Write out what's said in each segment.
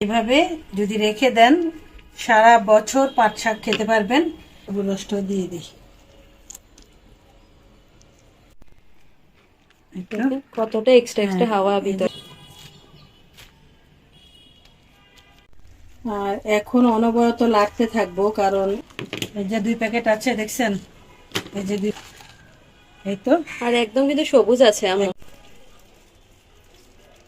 এভাবে যদি রেখে দেন সারা বছর পাট শাক খেতে পারবেন। গুলষ্ট দিয়ে দিই, কতটা এক্সট্রা হাওয়া ভিতরে। আর এখন অনবরত লাড়তে থাকবো, কারণ এই যে 2 প্যাকেট আছে দেখছেন, এই যে এই তো। আর একদম কিন্তু সবুজ আছে।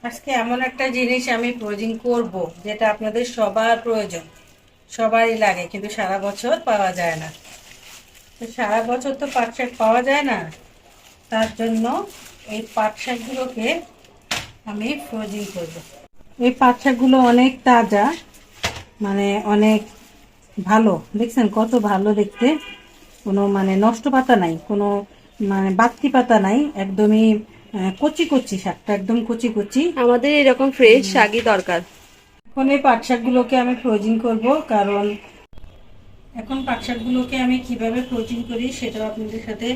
আজকে এমন একটা জিনিস আমি ফ্রোজিং করব যেটা আপনাদের সবার প্রয়োজন, সবারই লাগে, কিন্তু সারা বছর পাওয়া যায় না। তো সারা বছর তো পাট শাক পাওয়া যায় না, তার জন্য এই পাট শাকগুলোকে আমি ফ্রোজিং করব। এই পাট শাকগুলো অনেক তাজা, মানে অনেক ভালো, দেখছেন কত ভালো দেখতে, কোনো মানে নষ্ট পাতা নাই, কোনো মানে বাড়তি পাতা নাই, একদমই কচি কচি, শাকটা একদম কচি কচি। আমাদের এরকম ফ্রেশ শাকই দরকার। এখন এই পাট শাকগুলোকে আমি ফ্রোজিং করব, কারণ এখন পাট শাকগুলোকে আমি কিভাবে ফ্রোজিং করি সেটাও আপনাদের সাথে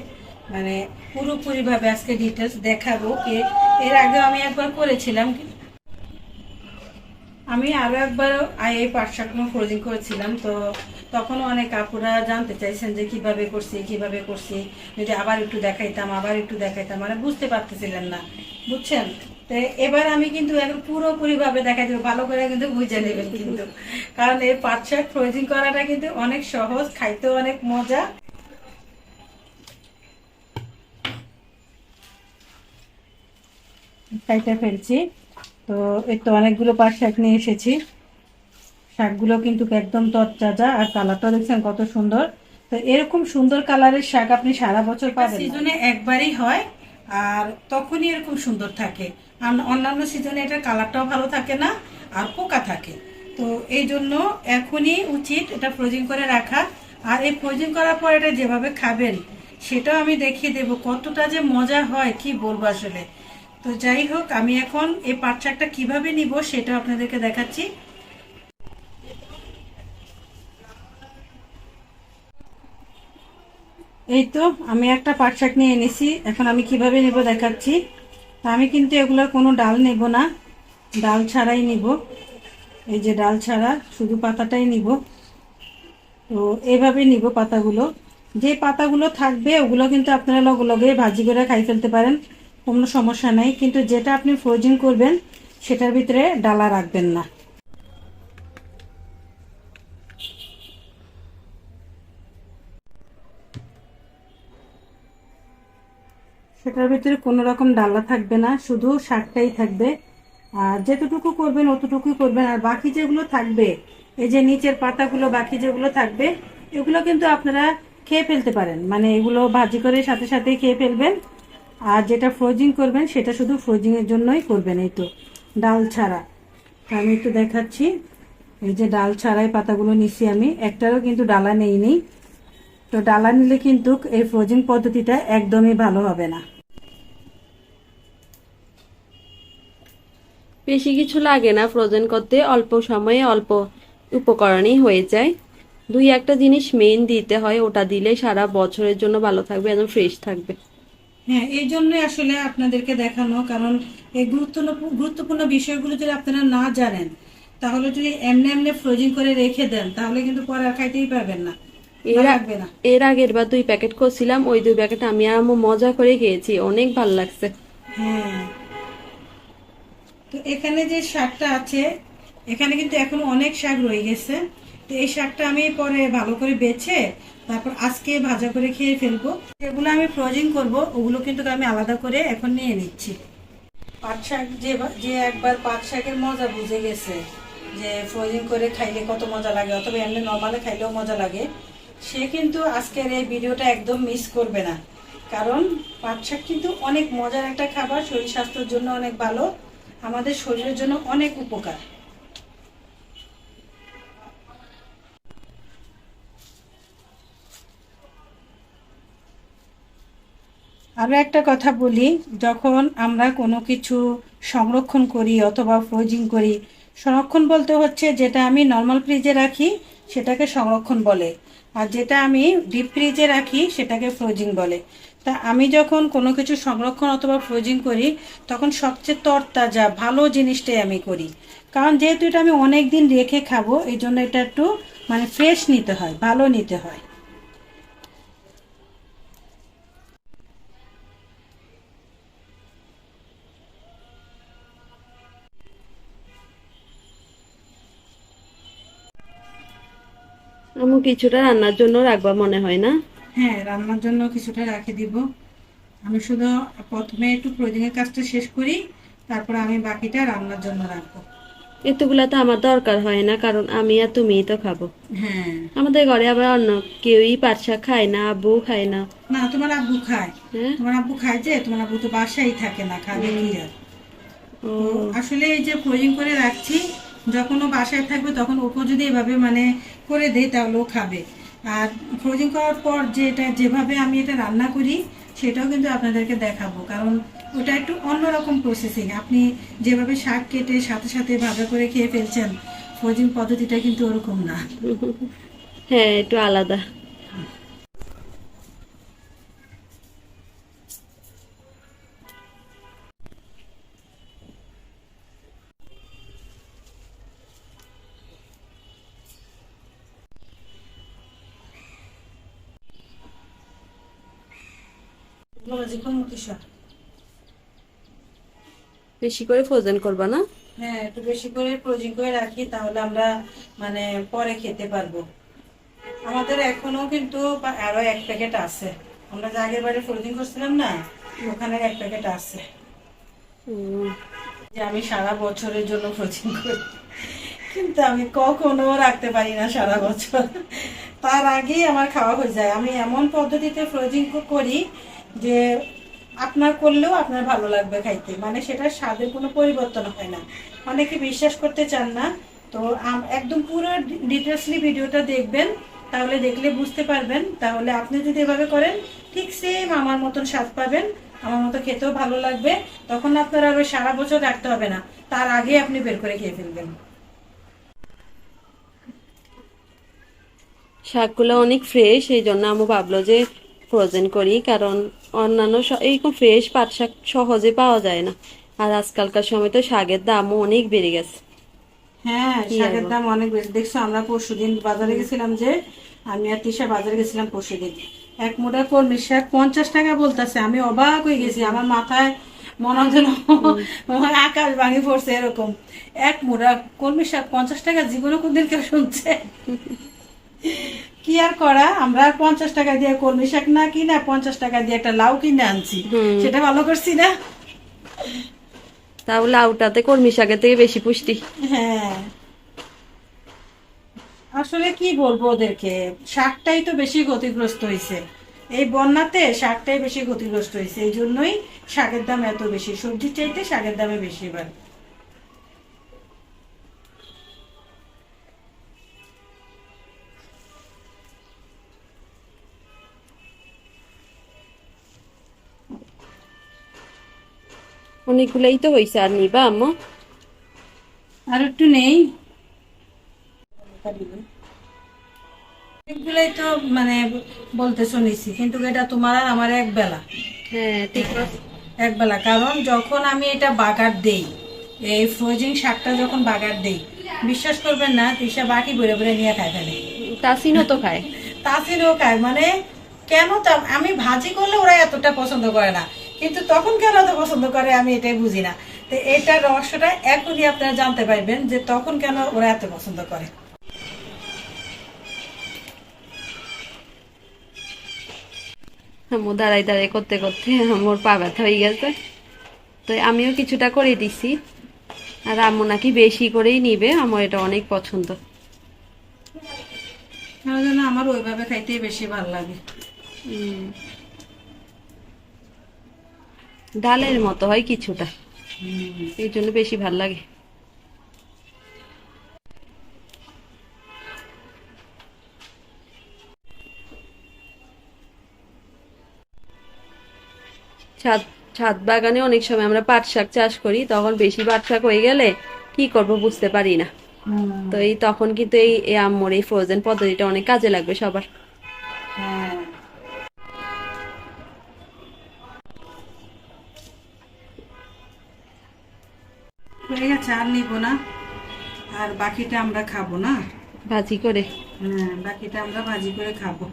মানে পুরোপুরিভাবে আজকে ডিটেলস দেখাবো। এর আগে আমি একবার করেছিলাম, আমি আরো একবার এই পাট শাকগুলো ফ্রোজিং করেছিলাম, তো তখন অনেক আপুরা জানতে চাইছেন যে কিভাবে করছি, যদি আবার একটু দেখাইতাম, মানে বুঝতে পারতেছিলেন না, বুঝছেন। তো এবার আমি কিন্তু একদম পুরোপুরি ভাবে দেখাই দেবো, ভালো করে কিন্তু বুঝে নেবেন কিন্তু, কারণ এই পাট শাক ফ্রোজিং করাটা কিন্তু অনেক সহজ, খাইতেও অনেক মজা। খাইতে ফেলছি, তো এই তো অনেকগুলো পাট শাক নিয়ে এসেছি। শাকগুলো কিন্তু একদম তরতাজা, আর কালারটা দেখছেন কত সুন্দর। তো এরকম সুন্দর কালারের শাক আপনি সারা বছর পাবেন, সিজনে একবারই হয়, আর তখনই এরকম সুন্দর থাকে। আর অন্যান্য সিজনে এটার কালারটাও ভালো থাকে না, আর পোকা থাকে। তো এই জন্য এখনই উচিত এটা ফ্রোজিং করে রাখা। আর এই ফ্রোজিং করার পর এটা যেভাবে খাবেন সেটাও আমি দেখিয়ে দেব, কতটা যে মজা হয় কি বলবো আসলে। তো যাই হোক, আমি এখন এই পাট শাকটা কিভাবে নিব সেটাও আপনাদেরকে দেখাচ্ছি। এই তো আমি একটা পাট শাক নিয়ে এনেছি, এখন আমি কিভাবে নেব দেখাচ্ছি। আমি কিন্তু এগুলোর কোনো ডাল নেব না, ডাল ছাড়াই নিব, এই যে ডাল ছাড়া শুধু পাতাটাই নিব। তো এইভাবে নিব পাতাগুলো, যে পাতাগুলো থাকবে ওগুলো কিন্তু আপনারা লগে লগে ভাজি করে খাই ফেলতে পারেন, কোনো সমস্যা নাই, কিন্তু যেটা আপনি ফ্রোজিং করবেন সেটার ভিতরে ডালা রাখবেন না। সেটার ভিতরে কোনো রকম ডালা থাকবে না, শুধু শাকটাই থাকবে। আর যেতটুকু করবেন অতটুকুই করবেন, আর বাকি যেগুলো থাকবে, এই যে নিচের পাতাগুলো বাকি যেগুলো থাকবে, এগুলো কিন্তু আপনারা খেয়ে ফেলতে পারেন, মানে এগুলো ভাজি করে সাথে সাথে খেয়ে ফেলবেন। আর যেটা ফ্রোজিং করবেন সেটা শুধু ফ্রোজিং এর জন্যই করবেন, এই তো ডাল ছাড়া। আমি একটু দেখাচ্ছি, এই যে ডাল ছাড়াই পাতাগুলো নিচ্ছি আমি, একটারও কিন্তু ডালা নেইনি। তো ডালা নিলে কিন্তু এই ফ্রোজিং পদ্ধতিটা একদমই ভালো হবে না। বেশি কিছু লাগে না ফ্রোজেন করতে, অল্প সময়ে অল্প উপকরণেই হয়ে যায়। দুই একটা জিনিস মেইন দিতে হয়, ওটা দিলে সারা বছরের জন্য ভালো থাকবে, একদম ফ্রেশ থাকবে। হ্যাঁ, এই জন্যই আসলে আপনাদেরকে দেখানো, কারণ এই গুরুত্বপূর্ণ বিষয়গুলো যদি আপনারা না জানেন, তাহলে যদি এমনি এমনি ফ্রোজিং করে রেখে দেন তাহলে কিন্তু পরে আর খাইতেই পারবেন না, লাগবে না। এর আগের বার 2 প্যাকেট করছিলাম, ওই 2 প্যাকেট আমি আর আম্মু মজা করে খেয়েছি, অনেক ভালো লাগছে। হ্যাঁ, তো এখানে যে শাকটা আছে, এখানে কিন্তু এখনো অনেক শাক রয়ে গেছে। তো এই শাকটা আমি পরে ভালো করে বেছে তারপর আজকে ভাজা করে খেয়ে ফেলবো। যেগুলো আমি ফ্রোজিং করব ওগুলো কিন্তু আমি আলাদা করে এখন নিয়ে নিচ্ছি। পাট শাক যে একবার পাট শাকের মজা বুঝে গেছে, যে ফ্রোজিং করে খাইলে কত মজা লাগে, অথবা এমনি নর্মালে খাইলেও মজা লাগে, সে কিন্তু আজকের এই ভিডিওটা একদম মিস করবে না। কারণ পাট শাক কিন্তু অনেক মজার একটা খাবার, শরীর স্বাস্থ্যের জন্য অনেক ভালো, আমাদের শরীরের জন্য অনেক উপকার। আরো একটা কথা বলি, যখন আমরা কোনো কিছু সংরক্ষণ করি অথবা ফ্রোজিং করি, সংরক্ষণ বলতে হচ্ছে যেটা আমি নর্মাল ফ্রিজে রাখি সেটাকে সংরক্ষণ বলে, আর যেটা আমি ডিপ ফ্রিজে রাখি সেটাকে ফ্রোজিং বলে। তা আমি যখন কোনো কিছু সংরক্ষণ অথবা ফ্রোজিং করি তখন সবচেয়ে তরতাজা ভালো জিনিসটাই আমি করি, কারণ যেহেতু এটা আমি অনেক দিন রেখে খাবো এই জন্য এটা একটু মানে ফ্রেশ নিতে হয়, ভালো নিতে হয়। আমু কিছুটা রান্নার জন্য রাখবা মনে হয় না? হ্যাঁ, রান্নার জন্য কিছুটা রেখে দিব। আমি শুধু প্রথমে একটু ফ্রোজিংয়ের কাজটা শেষ করি, তারপর আমি বাকিটা রান্নার জন্য রাখবো। এতগুলা তো আমার দরকার হয় না, কারণ আমি আর তুমিই তো খাবো। হ্যাঁ। আমাদের ঘরে আবার অন্য কেউই পাট শাক খায় না, আব্বুও খায় না। না, তোমার আব্বু খায়। হ্যাঁ। তোমার আব্বু খায় যে, তোমার আব্বু তো বাসায় থাকে না, খাবে কি আর। ও, তো আসলে এই যে ফ্রোজিং করে রাখছি, যখন ও বাসায় থাকবে তখন ওকে যদি এভাবে মানে করে দেই তাহলে ও খাবে। আর ফ্রোজিং করার পর যেটা যেভাবে আমি এটা রান্না করি সেটাও কিন্তু আপনাদেরকে দেখাবো, কারণ ওটা একটু অন্যরকম প্রসেসিং। আপনি যেভাবে শাক কেটে সাথে সাথে ভাজা করে খেয়ে ফেলছেন, ফ্রোজিং পদ্ধতিটা কিন্তু ওরকম না। হ্যাঁ, একটু আলাদা। বেশি করে ফ্রোজেন করবা না? হ্যাঁ, একটু বেশি করে ফ্রোজিং করে রাখি, তাহলে আমরা মানে পরে খেতে পারবো। আমাদের এখনো কিন্তু আরো এক প্যাকেট আছে, আমরা যে আগের বারে ফ্রোজিং করছিলাম না, ওখানে এক প্যাকেট আছে। উম, যে আমি সারা বছরের জন্য ফ্রোজিং করি, কিন্তু আমি কখনো রাখতে পারি না সারা বছর। তার আগেই আমার খাওয়া হয়ে যায়। আমি এমন পদ্ধতিতে ফ্রোজিং করি যে আপনার করলেও আপনার ভালো লাগবে খাইতে, মানে সেটার স্বাদের কোনো পরিবর্তন হয় না। অনেকে বিশ্বাস করতে চান না, তো একদম পুরো ডিটেলসলি ভিডিওটা দেখবেন, তাহলে দেখলে বুঝতে পারবেন। তাহলে আপনি যদি এভাবে করেন ঠিক সেম আমার মতন স্বাদ পাবেন, আমার মতো খেতেও ভালো লাগবে। তখন আপনার আর ওই সারা বছর রাখতে হবে না, তার আগে আপনি বের করে খেয়ে ফেলবেন। শাকগুলো অনেক ফ্রেশ, এই জন্য আমি ভাবলো যে ফ্রোজেন করি, কারণ অন্যান্য এইরকম ফ্রেশ পাট শাক সহজে পাওয়া যায় না। আর আজকালকার সময় তো শাকের দামও অনেক বেড়ে গেছে। হ্যাঁ, কি আর শাকের বল। দাম অনেক বেশি। দেখছো, আমরা পরশুদিন বাজারে গেছিলাম, যে আমি আর তিশা বাজারে গেছিলাম পরশুদিন, এক মুঠা কলমি শাক 50 টাকা বলতেছে। আমি অবাক হয়ে গেছি, আমার মাথায় মনে হয় যেন আকাশ ভাঙি পড়ছে এরকম। এক মুঠা কলমি শাক 50 টাকা, জীবনে কোনদিন কেউ শুনছে? কি আর করা, আমরা 50 টাকা দিয়ে কলমি শাক না কিনা 50 টাকা দিয়ে একটা লাউ কিনে আনছি, সেটা ভালো করছি না? তাও লাউটাতে কলমি শাকের থেকে বেশি পুষ্টি। হ্যাঁ, আসলে কি বলবো ওদেরকে, শাকটাই তো বেশি ক্ষতিগ্রস্ত হয়েছে। এই বন্যাতে শাকটাই বেশি ক্ষতিগ্রস্ত হয়েছে, এই জন্যই শাকের দাম এত বেশি। সবজির চাইতে শাকের দামে বেশি এবার। অনেকগুলাই তো হয়েছে, আর নিবা আম্মু? আর একটু নেই, এগুলাই তো মানে বলতে শুনেছি, কিন্তু এটা তোমার আর আমার এক বেলা। হ্যাঁ, ঠিক আছে। এক বেলা, কারণ যখন আমি এটা বাগার দেই, এই ফ্রোজিং শাকটা যখন বাগার দেই, বিশ্বাস করবেন না, তিশা বাকি বেড়ে বেড়ে নিয়ে খায় ফেলে। তাসিনও তো খায়। তাসিরও খায়, মানে কেন তা আমি ভাজি করলে ওরা এতটা পছন্দ করে না, কিন্তু তখন কেন এত পছন্দ করে আমি এটাই বুঝি না। তো এটার রহস্যটা এখনই আপনারা জানতে পারবেন যে তখন কেন ওরা এত পছন্দ করে। আম্মু দাঁড়াই দাঁড়াই করতে করতে আমার পা ব্যথা হয়ে গেছে, তো আমিও কিছুটা করে দিছি। আর আম্মু নাকি বেশি করেই নিবে, আমার এটা অনেক পছন্দ। কেন যেন আমার ওইভাবে খাইতেই বেশি ভালো লাগে। ডালের মতো হয় কিছুটা, এই জন্য বেশি ভাল লাগে। ছাদ ছাদ বাগানে অনেক সময় আমরা পাট শাক চাষ করি, তখন বেশি পাট শাক হয়ে গেলে কি করব বুঝতে পারি না। তো এই তখন কিন্তু এই আম্মুর এই ফ্রোজেন পদ্ধতিটা অনেক কাজে লাগবে সবার। হ্যাঁ, আছে আর নিব না, আর বাকিটা আমরা খাবো না। ভাজি করে। হ্যাঁ, বাকিটা আমরা ভাজি করে খাবো।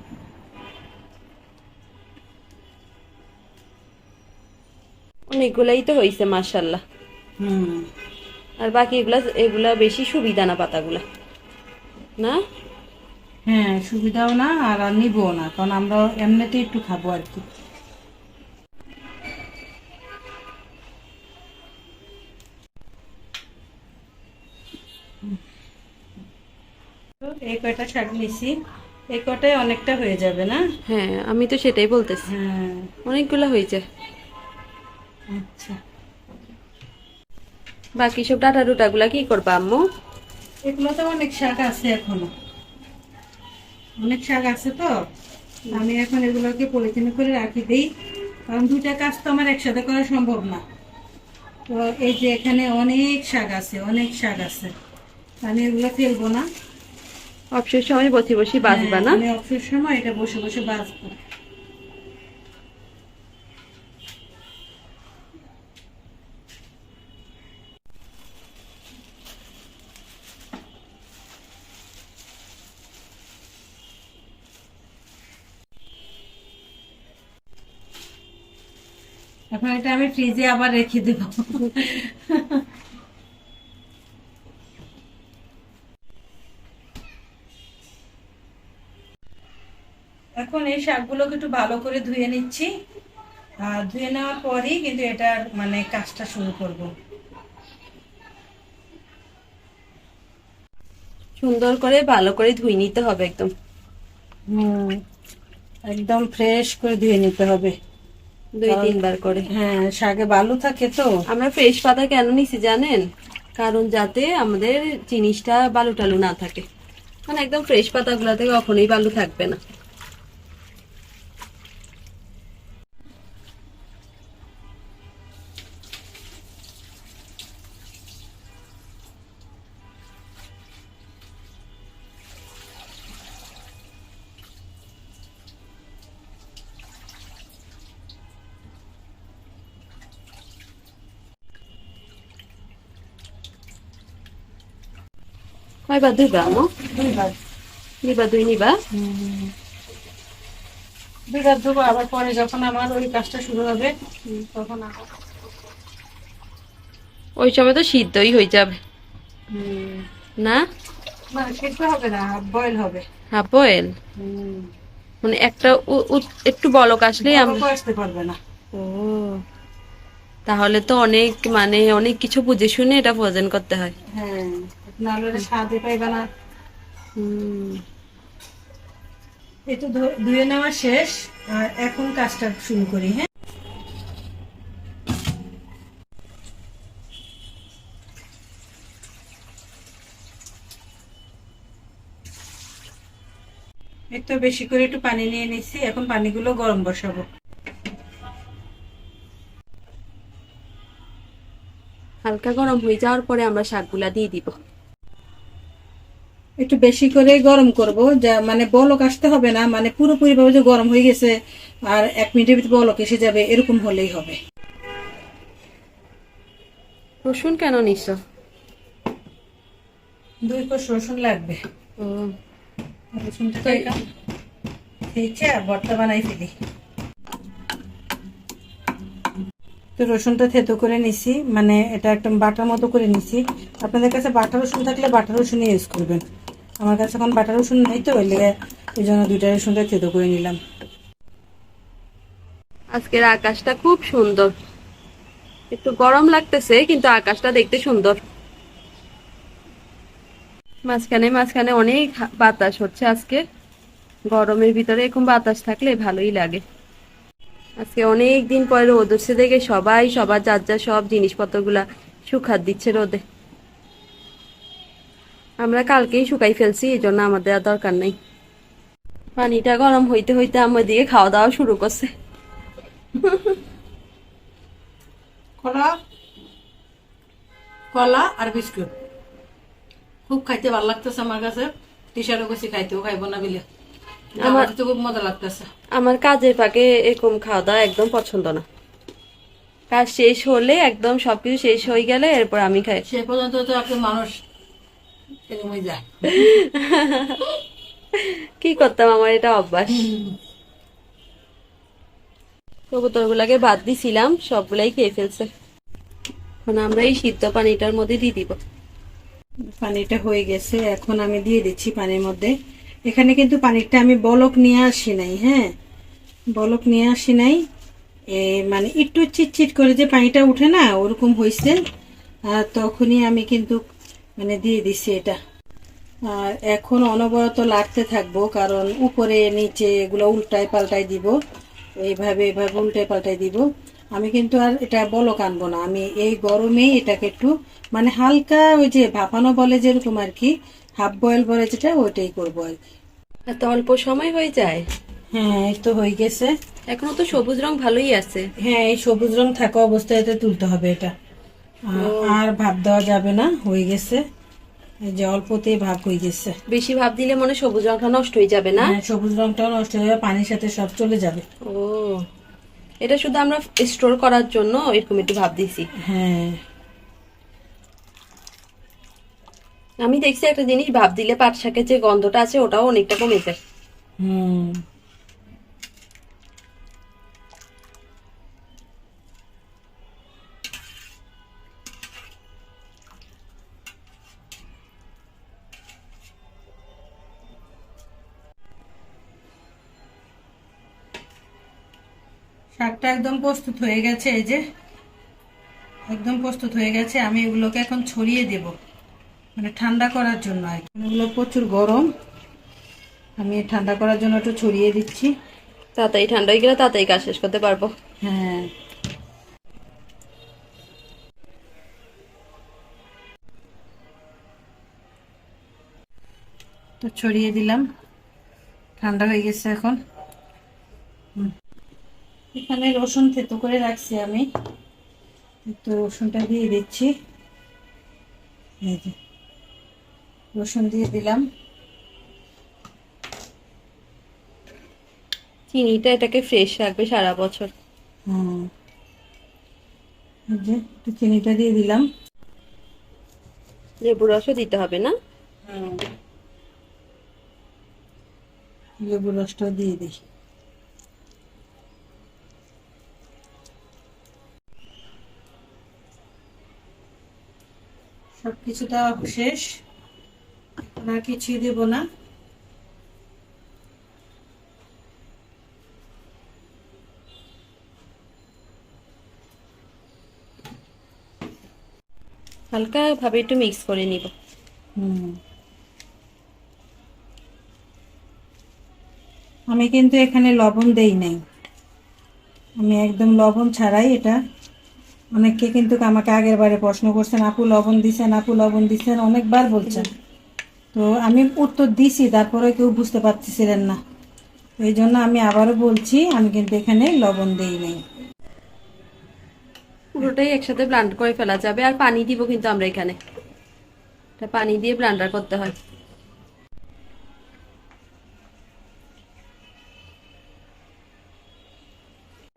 অনেকগুলাই তো হয়েছে মাশাল্লাহ। হুম। আর বাকি এগুলা এগুলা বেশি সুবিধা না পাতাগুলা, না? হ্যাঁ, সুবিধাও না আর আর নিবও না, কারণ আমরা এমনিতে একটু খাবো আর কি। তো এই কয়টা শাক নিছি, এই কয়টাই অনেকটা হয়ে যাবে না? হ্যাঁ, আমি তো সেটাই বলতেছি, হ্যাঁ। অনেকগুলা হয়েছে। আচ্ছা, বাকি সব ডাটা ডুটা গুলা কি করবা আম্মু? এগুলো তো অনেক শাক আছে এখনো, অনেক শাক আছে তো আমি এখন এগুলোকে পলিথিনে করে রাখি দিই, কারণ দুইটা কাজ তো আমার একসাথে করা সম্ভব না। তো এই যে এখানে অনেক শাক আছে, অনেক শাক আছে, আমি এগুলো ফেলবো না। অবসর সময় বসে বসে বাঁচবা না? হ্যাঁ, আমি অবসর সময় এটা বসে বসে বাঁচবো। এখন এটা আমি ফ্রিজে আবার রেখে দেবো। এখন এই শাকগুলোকে একটু ভালো করে ধুয়ে নিচ্ছি, আর ধুয়ে নেওয়ার পরেই কিন্তু এটার মানে কাজটা শুরু করব। সুন্দর করে ভালো করে ধুই নিতে হবে একদম। হুম, একদম ফ্রেশ করে ধুয়ে নিতে হবে। 2-3 বার করে। হ্যাঁ, শাকে বালু থাকে তো। আমরা ফ্রেশ পাতা কেন নিছি জানেন? কারণ যাতে আমাদের জিনিসটা বালু টালু না থাকে, মানে একদম ফ্রেশ পাতাগুলাতে কখনোই বালু থাকবে না। কয়বার ধুইবা আম্মু? দুইবার। নিবা, দুই নিবা? দুইবার ধোবো, আবার পরে যখন আমার ওই কাজটা শুরু হবে তখন আবার। ওই সময় তো সিদ্ধই হয়ে যাবে, হুম, না? না সেদ্ধ হবে না, বয়েল হবে। হাফ বয়েল, হুম, মানে একটা একটু বলক আসলেই আমরা। বলকও আসতে পারবে না। ও, তাহলে তো অনেক মানে অনেক কিছু বুঝে শুনে এটা ভোজন করতে হয়। হ্যাঁ, নাহলে এটা স্বাদই পাইবে না। হুম। এই তো ধুয়ে নেওয়া শেষ, আর এখন কাজটা শুরু করি। হ্যাঁ, একটু বেশি করে একটু পানি নিয়ে নিচ্ছি, এখন পানিগুলো গরম বসাবো। হালকা গরম হয়ে যাওয়ার পরে আমরা শাকগুলা দিয়ে দিব। একটু বেশি করে গরম করব, যা মানে বলক আসতে হবে না, মানে পুরোপুরি ভাবে যে গরম হয়ে গেছে আর 1 মিনিটের ভিতরে বলক এসে যাবে এরকম হলেই হবে। রসুন কেন নিছ? 2 কোষ রসুন লাগবে। ও, রসুনটা তো এটা খেয়েছে আর ভর্তা বানাই ফেলি। তো রসুনটা থেতো করে নিছি, মানে এটা একদম বাটার মতো করে নিছি। আপনাদের কাছে বাটা রসুন থাকলে বাটা রসুনই ইউজ করবেন, আমার কাছে এখন বাটা রসুন নেই তো ওই লেগে ওই জন্য 2টা রসুনটা থেতো করে নিলাম। আজকের আকাশটা খুব সুন্দর, একটু গরম লাগতেছে কিন্তু আকাশটা দেখতে সুন্দর। মাঝখানে মাঝখানে অনেক বাতাস হচ্ছে আজকে, গরমের ভিতরে এরকম বাতাস থাকলে ভালোই লাগে। আজকে অনেক দিন পরে রোদ উঠছে দেখে সবাই সবার যার যার সব জিনিসপত্রগুলা শুকাত দিচ্ছে রোদে। আমরা কালকেই শুকাই ফেলছি, এই জন্য আমাদের আর দরকার নেই। পানিটা গরম হইতে হইতে আমার দিকে খাওয়া দাওয়া শুরু করছে। কলা, কলা আর বিস্কুট খুব খাইতে ভালো লাগতেছে আমার কাছে। টিশারও কাছে খাইতেও খাইবো না বিলে, আমার কাছে খুব মজা লাগতেছে। আমার কাজের ফাঁকে এরকম খাওয়া দাওয়া একদম পছন্দ না, কাজ শেষ হলে একদম সবকিছু শেষ হয়ে গেলে এরপর আমি খাই। সে পর্যন্ত তো একটা মানুষ এরকমই যায়। কি করতাম, আমার এটা অভ্যাস। কবুতরগুলাকে বাদ দিছিলাম, সবগুলাই খেয়ে ফেলছে। এখন আমরা এই সিদ্ধ পানিটার মধ্যে দিয়ে দিব। পানিটা হয়ে গেছে, এখন আমি দিয়ে দিচ্ছি পানির মধ্যে। এখানে কিন্তু পানিটা আমি বলক নিয়ে আসি নাই, হ্যাঁ, বলক নিয়ে আসি নাই। মানে একটু চিটচিট করে যে পানিটা উঠে না, ওরকম হয়েছে। আর তখনই আমি কিন্তু মানে দিয়ে দিচ্ছি এটা। আর এখন অনবরত লাগতে থাকবো, কারণ উপরে নিচে এগুলো উল্টায় পাল্টাই দিব, এইভাবে এভাবে উল্টায় পাল্টাই দিব। আমি কিন্তু আর এটা বলক আনবো না, আমি এই গরমে এটাকে একটু মানে হালকা ওই যে ভাপানো বলে যেরকম আর কি, হাফ বয়েল বলে যেটা, ওইটাই করবো আর কি। এত অল্প সময় হয়ে যায়। হ্যাঁ, এই তো হয়ে গেছে। এখনো তো সবুজ রং ভালোই আছে। হ্যাঁ, এই সবুজ রং থাকা অবস্থায় তুলতে হবে এটা। আর ভাপ দেওয়া যাবে না, হয়ে গেছে। এই যে অল্পতেই ভাপ হয়ে গেছে। বেশি ভাপ দিলে মনে হয় সবুজ রংটা নষ্ট হয়ে যাবে না? হ্যাঁ, সবুজ রংটাও নষ্ট হয়ে যাবে, পানির সাথে সব চলে যাবে। ও, এটা শুধু আমরা স্টোর করার জন্য এরকম একটু ভাপ দিছি। হ্যাঁ, আমি দেখছি একটা জিনিস, ভাপ দিলে পাট শাকের যে গন্ধটা আছে ওটাও অনেকটা কমে যায়। হুম। শাকটা একদম প্রস্তুত হয়ে গেছে, এই যে একদম প্রস্তুত হয়ে গেছে। আমি এগুলোকে এখন ছড়িয়ে দেব, মানে ঠান্ডা করার জন্য আর কি। এগুলো প্রচুর গরম, আমি ঠান্ডা করার জন্য একটু ছড়িয়ে দিচ্ছি। তাড়াতাড়ি ঠান্ডা হয়ে গেলে তাড়াতাড়ি কাজ শেষ করতে পারবো। হ্যাঁ, তো ছড়িয়ে দিলাম, ঠান্ডা হয়ে গেছে এখন। এখানে রসুন থেতো করে রাখছি আমি, একটু রসুনটা দিয়ে দিচ্ছি। এই যে রসুন দিয়ে দিলাম। চিনিটা এটাকে ফ্রেশ রাখবে সারা বছর। হুম, এই যে একটু চিনিটা দিয়ে দিলাম। লেবু রসও দিতে হবে না? লেবু রসটা দিয়ে দিই। সবকিছু দেওয়া শেষ, আর কিছুই দেব না। হালকা ভাবে একটু মিক্স করে নিব। আমি কিন্তু এখানে লবণ দেই নাই, আমি একদম লবণ ছাড়াই এটা। অনেকে কিন্তু আমাকে আগের বারে প্রশ্ন করছেন, আপু লবণ দিছেন, আপু লবণ দিছেন, অনেকবার বলছেন। তো আমি উত্তর দিছি, তারপরে কেউ বুঝতে পারতেছিলেন না, এই জন্য আমি আবারও বলছি, আমি কিন্তু এখানে লবণ দেই নাই। পুরোটাই একসাথে ব্লান্ড করে ফেলা যাবে। আর পানি দিব কিন্তু আমরা এখানে, এটা পানি দিয়ে ব্লান্ডার করতে হয়।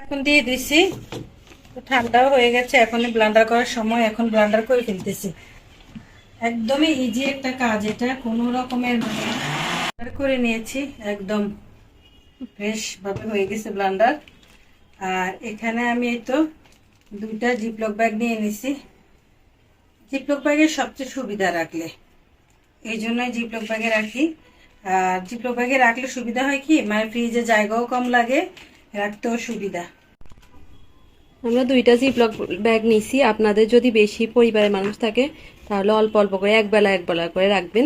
এখন দিয়ে দিছি, ঠান্ডাও হয়ে গেছে, এখন ব্লান্ডার করার সময়, এখন ব্লান্ডার করে ফেলতেছি। একদমই ইজি একটা কাজ এটা, কোনো রকমের ব্লান্ডার করে নিয়েছি, একদম ফ্রেশ ভাবে হয়ে গেছে ব্লান্ডার। আর এখানে আমি এই তো 2টা জিপলক ব্যাগ নিয়ে নিছি। জিপলক ব্যাগের সবচেয়ে সুবিধা রাখলে, এই জন্যই জিপলক ব্যাগে রাখি। আর জিপলক ব্যাগে রাখলে সুবিধা হয় কি, মানে ফ্রিজে জায়গাও কম লাগে, রাখতেও সুবিধা। আমরা 2টা জিপলক ব্যাগ নিছি। আপনাদের যদি বেশি পরিবারের মানুষ থাকে তাহলে অল্প অল্প করে একবেলা একবেলা করে রাখবেন,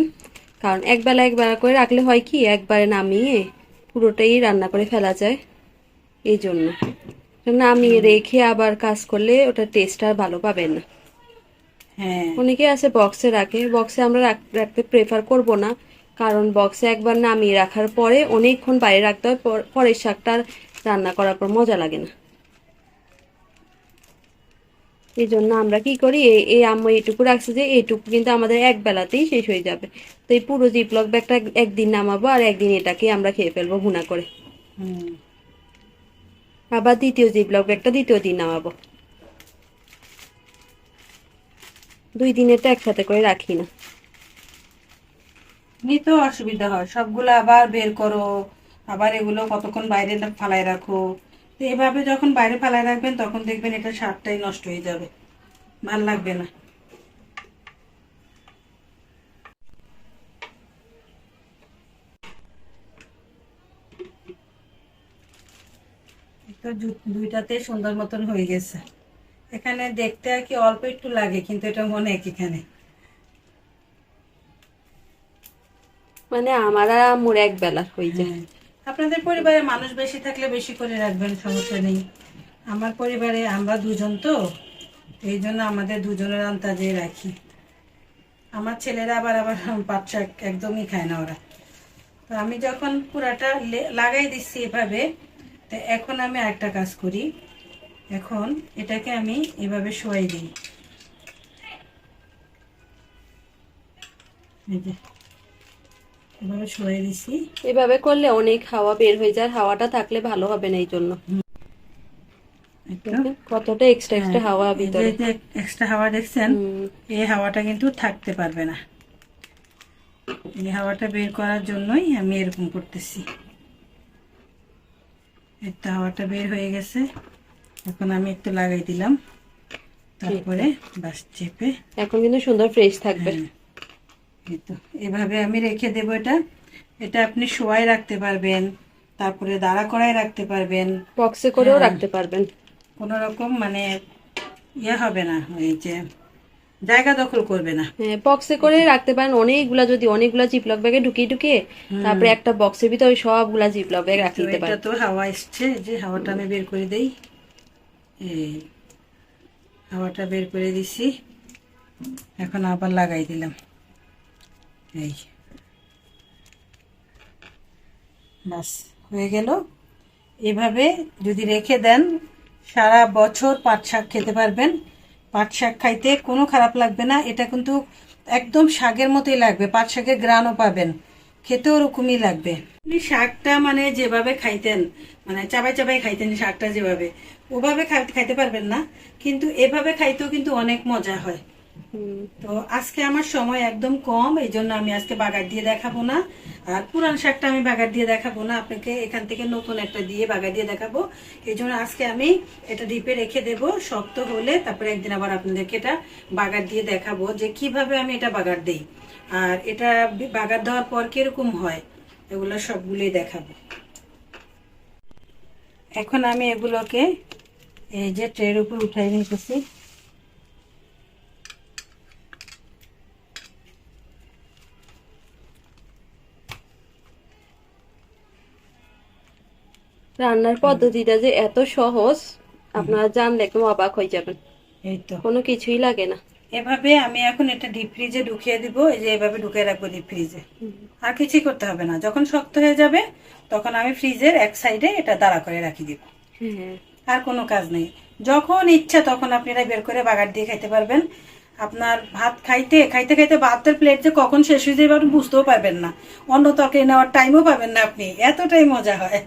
কারণ একবেলা একবেলা করে রাখলে হয় কি, একবারে নামিয়ে পুরোটাই রান্না করে ফেলা যায়। এই জন্য নামিয়ে রেখে আবার কাজ করলে ওটা টেস্ট আর ভালো পাবেন না। হ্যাঁ, অনেকে আছে বক্সে রাখে, বক্সে আমরা রাখতে প্রেফার করব না, কারণ বক্সে একবার নামিয়ে রাখার পরে অনেকক্ষণ বাইরে রাখতে হয়, পরের শাকটা রান্না করার পর মজা লাগে না। এই জন্য আমরা কি করি, এই আম্মু এইটুকু রাখছে যে এইটুকু কিন্তু আমাদের এক বেলাতেই শেষ হয়ে যাবে। তো এই পুরো জিপলক ব্যাগটা একদিন নামাবো, আর একদিন এটাকে আমরা খেয়ে ফেলবো ভুনা করে। আবার দ্বিতীয় জিপলক ব্যাগটা দ্বিতীয় দিন নামাবো। 2 দিনের তো একসাথে করে রাখি না। নিতেও অসুবিধা হয়, সবগুলো আবার বের করো, আবার এগুলো কতক্ষণ বাইরে ফালায় রাখো। তো এভাবে যখন বাইরে ফালায় রাখবেন তখন দেখবেন এটা স্বাদটাই নষ্ট হয়ে যাবে, ভাল লাগবে না। তো দুইটাতে সুন্দর মতন হয়ে গেছে। এখানে দেখতে আর কি অল্প একটু লাগে, কিন্তু এটা অনেক এখানে। মানে আমার আর আম্মুর এক বেলা হয়ে যায়। হ্যাঁ, আপনাদের পরিবারে মানুষ বেশি থাকলে বেশি করে রাখবেন, সমস্যা নেই। আমার পরিবারে আমরা দুজন, তো এই জন্য আমাদের দুজনের আন্দাজে রাখি। আমার ছেলেরা আবার আবার পাট শাক একদমই খায় না ওরা। তো আমি যখন পুরাটা লাগাই দিচ্ছি এভাবে, তো এখন আমি আরেকটা কাজ করি। এখন এটাকে আমি এভাবে শোয়াই দিই, এই যে এভাবে শোয়াই দিছি। এভাবে করলে অনেক হাওয়া বের হয়ে যায়, হাওয়াটা থাকলে ভালো হবে না, এই জন্য। দেখেন কতটা এক্সট্রা হাওয়া ভিতরে। এক্সট্রা হাওয়া দেখছেন? এই হাওয়াটা কিন্তু থাকতে পারবে না। এই হাওয়াটা বের করার জন্যই আমি এরকম করতেছি। একটা হাওয়াটা বের হয়ে গেছে, এখন আমি একটু লাগাই দিলাম, তারপরে বাস চেপে। এখন কিন্তু সুন্দর ফ্রেশ থাকবে। হ্যাঁ, এই তো এভাবে আমি রেখে দেবো। এটা এটা আপনি শোয়াই রাখতে পারবেন, তারপরে দাঁড়া করাই রাখতে পারবেন, বক্সে করেও হ্যাঁ। রাখতে পারবেন। কোনো রকম মানে ইয়ে হবে না, এই যে জায়গা দখল করবে না। হ্যাঁ, বক্সে করে রাখতে পারেন। অনেকগুলা জিপলক ব্যাগে ঢুকিয়ে তারপরে একটা বক্সের ভিতরে সবগুলা জিপলক ব্যাগ রাখতে তো দিতে এটা পারেন। তো হাওয়া এসছে, যে হাওয়াটা আমি বের করে দেই। এই হাওয়াটা বের করে দিছি, এখন আবার লাগাই দিলাম। এই বাস হয়ে গেল। এভাবে যদি রেখে দেন, সারা বছর পাট শাক খেতে পারবেন। পাট শাক খাইতে কোনো খারাপ লাগবে না। এটা কিন্তু একদম শাকের মতোই লাগবে, পাট শাকের গ্রানও পাবেন, খেতেও ওরকমই লাগবে। আপনি শাকটা মানে যেভাবে খাইতেন, মানে চাবাই চাবাই খাইতেন শাকটা যেভাবে, ওভাবে খাইতে পারবেন না, কিন্তু এভাবে খাইতেও কিন্তু অনেক মজা হয়। তো আজকে আমার সময় একদম কম, এই জন্য আমি আজকে বাগার দিয়ে দেখাবো না। আর পুরান শাকটা আমি বাগার দিয়ে দেখাবো না, আপনাকে এখান থেকে নতুন একটা দিয়ে বাগার দিয়ে দেখাবো। এই জন্য আজকে আমি এটা ডিপে রেখে দেব, শক্ত হলে তারপরে একদিন আবার আপনাদেরকে এটা বাগার দিয়ে দেখাবো যে কিভাবে আমি এটা বাগার দেই, আর এটা বাগার দেওয়ার পর কিরকম হয়, এগুলো সবগুলোই দেখাবো। এখন আমি এগুলোকে এই যে ট্রের উপর উঠাই নিতেছি। রান্নার পদ্ধতিটা যে এত সহজ, আপনারা জানলে একদম অবাক হয়ে যাবেন। এই তো কোনো কিছুই লাগে না। এভাবে আমি এখন এটা ডিপ ফ্রিজে ঢুকিয়ে দিব। এই যে এভাবে ঢুকিয়ে রাখবো ডিপ ফ্রিজে, আর কিছুই করতে হবে না। যখন শক্ত হয়ে যাবে তখন আমি ফ্রিজের এক সাইডে এটা দাঁড়া করে রাখি দিব, হ্যাঁ, আর কোনো কাজ নেই। যখন ইচ্ছা তখন আপনি এটা বের করে বাগার দিয়ে খাইতে পারবেন। আপনার ভাত খাইতে খাইতে খাইতে ভাতের প্লেট যে কখন শেষ হয়ে যাবে আপনি বুঝতেও পারবেন না, অন্য তরকারি নেওয়ার টাইমও পাবেন না আপনি, এতটাই মজা হয়।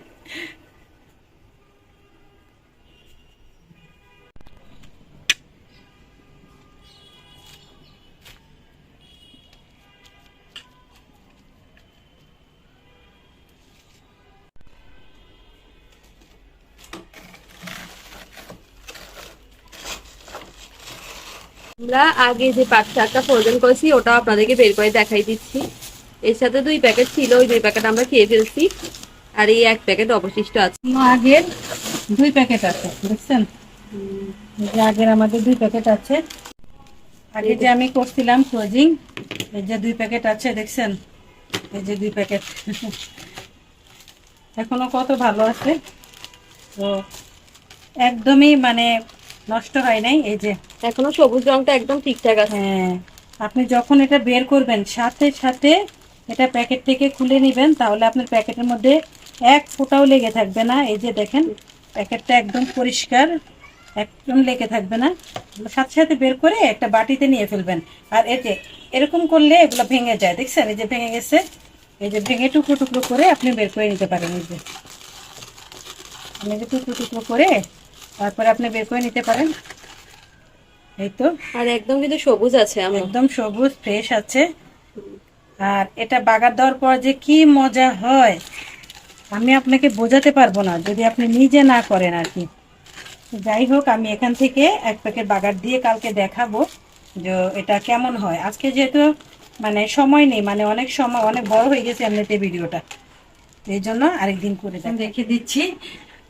আমরা আগে যে পাট শাকটা ফ্রোজেন করেছি ওটাও আপনাদেরকে বের করে দেখাই দিচ্ছি। এর সাথে 2 প্যাকেট ছিল, ওই 2 প্যাকেট আমরা খেয়ে ফেলছি, আর এই 1 প্যাকেট অবশিষ্ট আছে। আগের 2 প্যাকেট আছে, দেখছেন? এই যে আগের আমাদের 2 প্যাকেট আছে। আগে যে আমি করছিলাম ফ্রোজিং, এই যে 2 প্যাকেট আছে, দেখছেন? এই যে 2 প্যাকেট এখনো কত ভালো আছে, তো একদমই মানে নষ্ট হয় নাই। এই যে এখনো সবুজ রংটা একদম ঠিকঠাক আছে। হ্যাঁ, আপনি যখন এটা বের করবেন সাথে সাথে এটা প্যাকেট থেকে খুলে নেবেন, তাহলে আপনার প্যাকেটের মধ্যে এক ফোঁটাও লেগে থাকবে না। এই যে দেখেন, প্যাকেটটা একদম পরিষ্কার, একদম লেগে থাকবে না। সাথে সাথে বের করে একটা বাটিতে নিয়ে ফেলবেন। আর এই যে এরকম করলে এগুলো ভেঙে যায়, দেখছেন? এই যে ভেঙে গেছে, এই যে ভেঙে টুকরো টুকরো করে আপনি বের করে নিতে পারেন। এই যে টুকরো টুকরো করে তারপরে আপনি বের করে নিতে পারেন। এই তো আর একদম কিন্তু সবুজ আছে আমার। একদম সবুজ ফ্রেশ আছে। আর এটা বাগার দেওয়ার পর যে কি মজা হয় আমি আপনাকে বোঝাতে পারবো না যদি আপনি নিজে না করেন আর কি। যাই হোক, আমি এখান থেকে এক প্যাকেট বাগার দিয়ে কালকে দেখাবো যে এটা কেমন হয়। আজকে যেহেতু মানে সময় নেই, মানে অনেক সময় অনেক বড় হয়ে গেছে এমনিতে ভিডিওটা, এই জন্য আরেকদিন করে রেখে দিচ্ছি।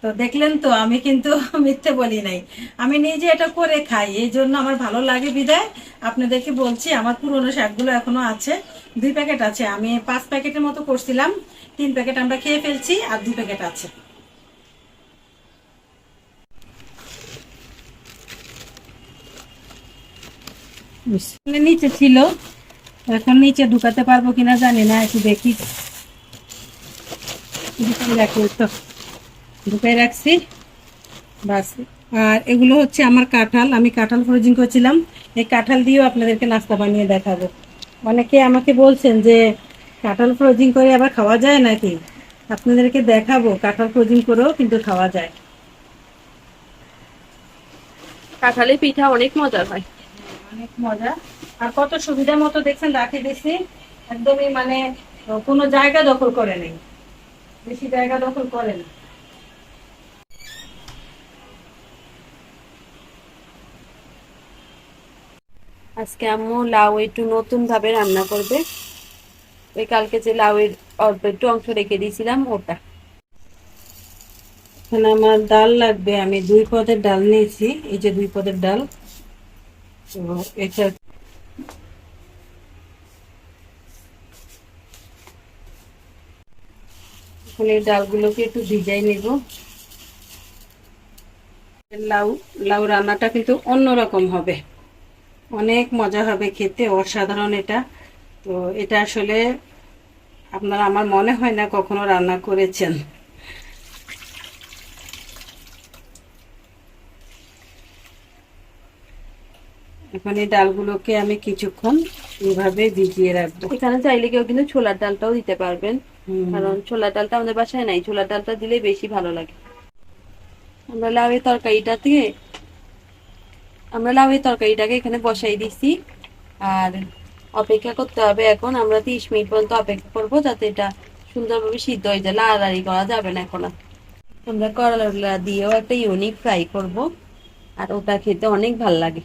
তো দেখলেন তো, আমি কিন্তু মিথ্যে বলি নাই, আমি নিজে এটা করে খাই, এই জন্য আমার ভালো লাগে বিদায় আপনাদেরকে বলছি। আমার পুরনো শাকগুলো এখনো আছে, 2 প্যাকেট আছে। আমি 5 প্যাকেটের মতো করছিলাম, 3 প্যাকেট আমরা খেয়ে ফেলছি, আর 2 প্যাকেট আছে। নিচে ছিল, এখন নিচে ঢুকাতে পারবো কিনা জানি না, একটু দেখি। ঢুকাই রাখছি বাস। আর এগুলো হচ্ছে আমার কাঁঠাল, আমি কাঁঠাল ফ্রোজিং করছিলাম, এই কাঁঠাল দিয়েও আপনাদেরকে নাস্তা বানিয়ে দেখাবো। অনেকে আমাকে বলছেন যে কাঁঠাল ফ্রোজিং করে আবার খাওয়া যায় নাকি, আপনাদেরকে দেখাবো কাঁঠাল ফ্রোজিং করেও কিন্তু খাওয়া যায়। কাঁঠালের পিঠা অনেক মজার হয়। অনেক মজা, আর কত সুবিধা মতো দেখছেন রাখে দিছি, একদমই মানে কোনো জায়গা দখল করে নেই, বেশি জায়গা দখল করে না। আজকে আম্মু লাউ একটু নতুন ভাবে রান্না করবে। ওই কালকে যে লাউয়ের অল্প একটু অংশ রেখে দিয়েছিলাম ওটা। এখানে আমার ডাল লাগবে, আমি 2 পদের ডাল নিয়েছি, এই যে 2 পদের ডাল। তো এটা এখন এই ডালগুলোকে একটু ভিজাই নেব। লাউ লাউ রান্নাটা কিন্তু অন্যরকম হবে, অনেক মজা হবে খেতে, অসাধারণ এটা। তো এটা আসলে আপনারা আমার মনে হয় না কখনো রান্না করেছেন। এখন এই ডালগুলোকে আমি কিছুক্ষণ এইভাবে ভিজিয়ে রাখবো। এখানে চাইলে কেউ কিন্তু ছোলার ডালটাও দিতে পারবেন, হুম। কারণ ছোলার ডালটা আমাদের বাসায় নাই, ছোলার ডালটা দিলে বেশি ভালো লাগে। আমরা লাউয়ের তরকারিটাতে আমরা লাউয়ের তরকারিটাকে এখানে বসাই দিছি, আর অপেক্ষা করতে হবে। এখন আমরা 30 মিনিট পর্যন্ত অপেক্ষা করবো যাতে এটা সুন্দরভাবে সিদ্ধ হয়ে যায়, লাড়াড়ি করা যাবে না এখন আর। আমরা করলা দিয়েও একটা ইউনিক ফ্রাই করব, আর ওটা খেতে অনেক ভাল লাগে।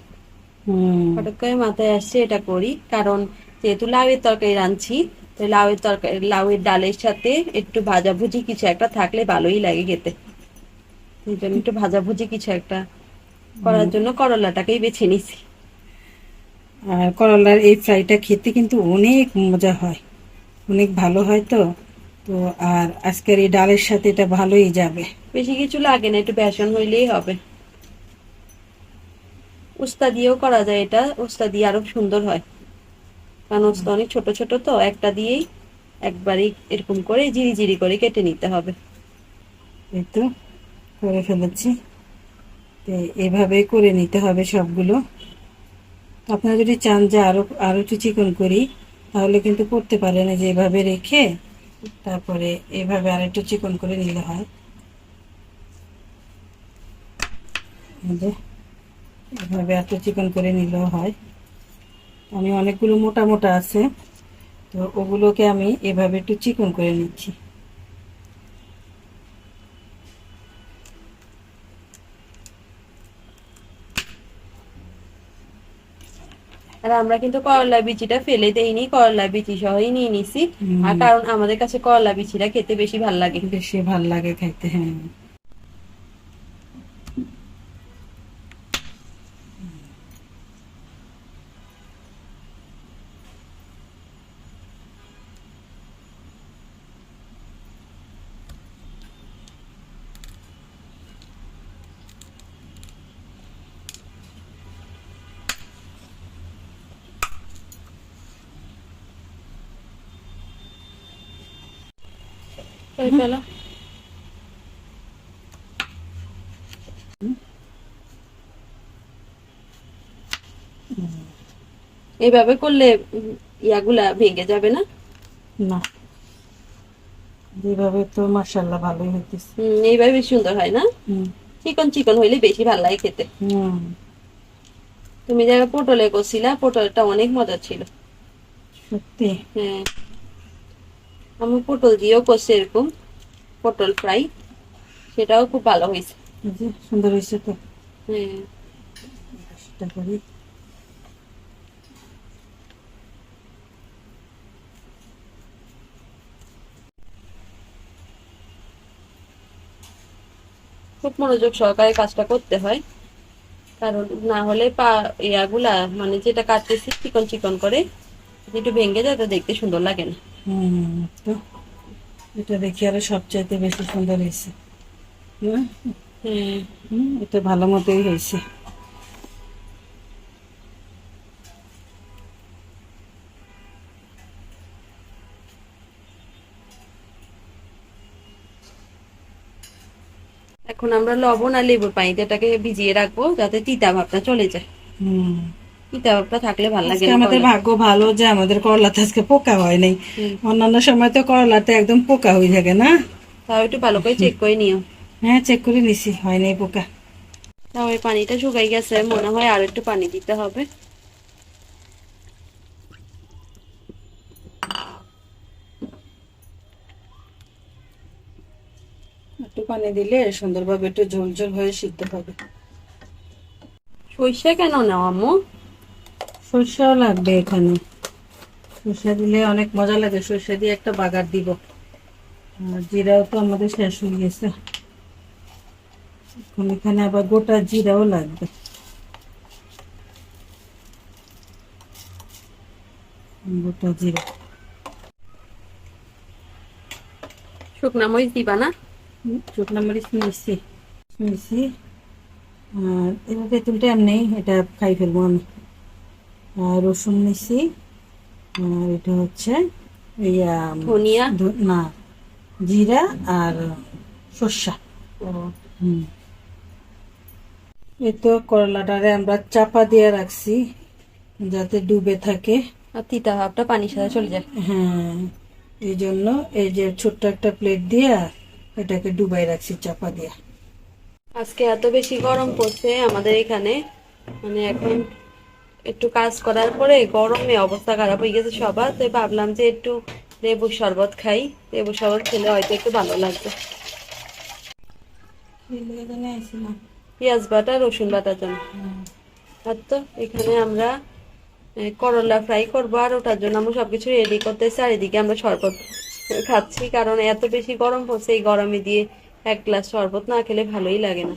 হঠাৎ করে মাথায় আসছে এটা করি, কারণ যেহেতু লাউয়ের তরকারি রাঁধছি, তো লাউয়ের তরকারি লাউয়ের ডালের সাথে একটু ভাজাভুজি কিছু একটা থাকলে ভালোই লাগে খেতে। এই জন্য একটু ভাজাভুজি কিছু একটা করার জন্য করলাটাকেই বেছে নিছি। আর করলার এই ফ্রাইটা খেতে কিন্তু অনেক মজা হয়, অনেক ভালো হয়। তো তো আর আজকের এই ডালের সাথে এটা ভালোই যাবে। বেশি কিছু লাগে না, একটু বেসন হইলেই হবে। উস্তা দিয়েও করা যায় এটা, উস্তা দিয়ে আরো সুন্দর হয়, কারণ উস্তা অনেক ছোট ছোট, তো একটা দিয়েই একবারই এরকম করে জিরি জিরি করে কেটে নিতে হবে। এই তো করে ফেলেছি, তো এভাবেই করে নিতে হবে সবগুলো। আপনারা যদি চান যে আরো আরো একটু চিকন করি, তাহলে কিন্তু করতে পারেন, যে এভাবে রেখে তারপরে এভাবে আর একটু চিকন করে নিলে হয়। এই যে এভাবে এত চিকন করে নিলেও হয়। আমি অনেকগুলো মোটা মোটা আছে, তো ওগুলোকে আমি এভাবে একটু চিকন করে নিচ্ছি। আর আমরা কিন্তু করলা বিচিটা ফেলে দেইনি, করলা বিচি সহই নিয়ে নিছি। আর কারণ আমাদের কাছে করলা বিচিটা খেতে বেশি ভাল লাগে। বেশি ভাল লাগে খাইতে, হ্যাঁ। ওই ফেলো। এইভাবে করলে ইয়াগুলা ভেঙে যাবে না? না, যেভাবে তো মাশাআল্লাহ ভালোই হইতেছে। এইভাবে বেশি সুন্দর হয় না? চিকন চিকন হইলে বেশি ভালো লাগে খেতে। তুমি যারা পটলে করছিলা, পটলটা অনেক মজা ছিল। সত্যি হ্যাঁ, আমি পটল দিয়েও করছি এরকম, পটল ফ্রাই, সেটাও খুব ভালো হয়েছে। এই যে সুন্দর হয়েছে তো। হ্যাঁ, সেটা করি। খুব মনোযোগ সহকারে কাজটা করতে হয়, কারণ না হলে ইয়াগুলা মানে যেটা কাটতেছি চিকন চিকন করে একটু ভেঙে যায়, তো দেখতে সুন্দর লাগে না। তো এটা দেখি আরো সবচাইতে বেশি সুন্দর হয়েছে। হ্যাঁ, এটা ভালো মতোই হয়েছে। এখন আমরা লবণ আর লেবুর পানিতে এটাকে ভিজিয়ে রাখবো, যাতে তিতা ভাবটা চলে যায়। হুম তিতা ভাবটা থাকলে ভালো লাগে আজকে না আমাদের করলা। ভাগ্য ভালো যে আমাদের করলাতে আজকে পোকা হয় নাই। হুম। অন্যান্য সময় তো করলাতে একদম পোকা হয়ে থাকে না। তাও একটু ভালো করে চেক করে নিও। হ্যাঁ চেক করে নিছি, হয় নাই পোকা। তাও এই পানিটা শুকাই গেছে, মনে হয় আর একটু পানি দিতে হবে। একটু পানি দিলে সুন্দরভাবে একটু ঝোল ঝোল হয়ে সিদ্ধ হবে। সরিষা কেন নাও আম্মু? সরষাও লাগবে এখানে, সরষা দিলে অনেক মজা লাগে। সরষা দিয়ে একটা বাগার দিব। আর জিরাও তো আমাদের শেষ হয়ে গেছে, এখন এখানে আবার গোটা জিরাও লাগবে। গোটা জিরা, শুকনা মরিচ দিবা না? শুকনো মরিচ নিয়েছি নিয়েছি। আর এটা তেঁতুলটা এমনি এটা খাই ফেলবো আমি। আর রসুন নিছি। আর এটা হচ্ছে ধনিয়া? না, জিরা আর সর্ষা। ও, হুম, এই তো করলাটারে আমরা চাপা দিয়ে রাখছি যাতে ডুবে থাকে। আর তিতা ভাবটা পানির সাথে চলে যায়। হ্যাঁ, এই জন্য এই যে ছোট্ট একটা প্লেট দিয়ে এটাকে ডুবাই রাখছি চাপা দিয়ে। আজকে এত বেশি গরম পড়ছে আমাদের এখানে, মানে এখন একটু কাজ করার পরে গরমে অবস্থা খারাপ হয়ে গেছে সবার, তো ভাবলাম যে একটু লেবুর শরবত খাই, লেবুর শরবত খেলে হয়তো একটু ভালো লাগবে। পেঁয়াজ বাটা, রসুন বাটার জন্য। আর তো এখানে আমরা করলা ফ্রাই করবো, আর ওটার জন্য আমরা সবকিছু রেডি করতেছি। আর এদিকে আমরা শরবত খাচ্ছি, কারণ এত বেশি গরম পড়ছে, এই গরমে দিয়ে এক গ্লাস শরবত না খেলে ভালোই লাগে না।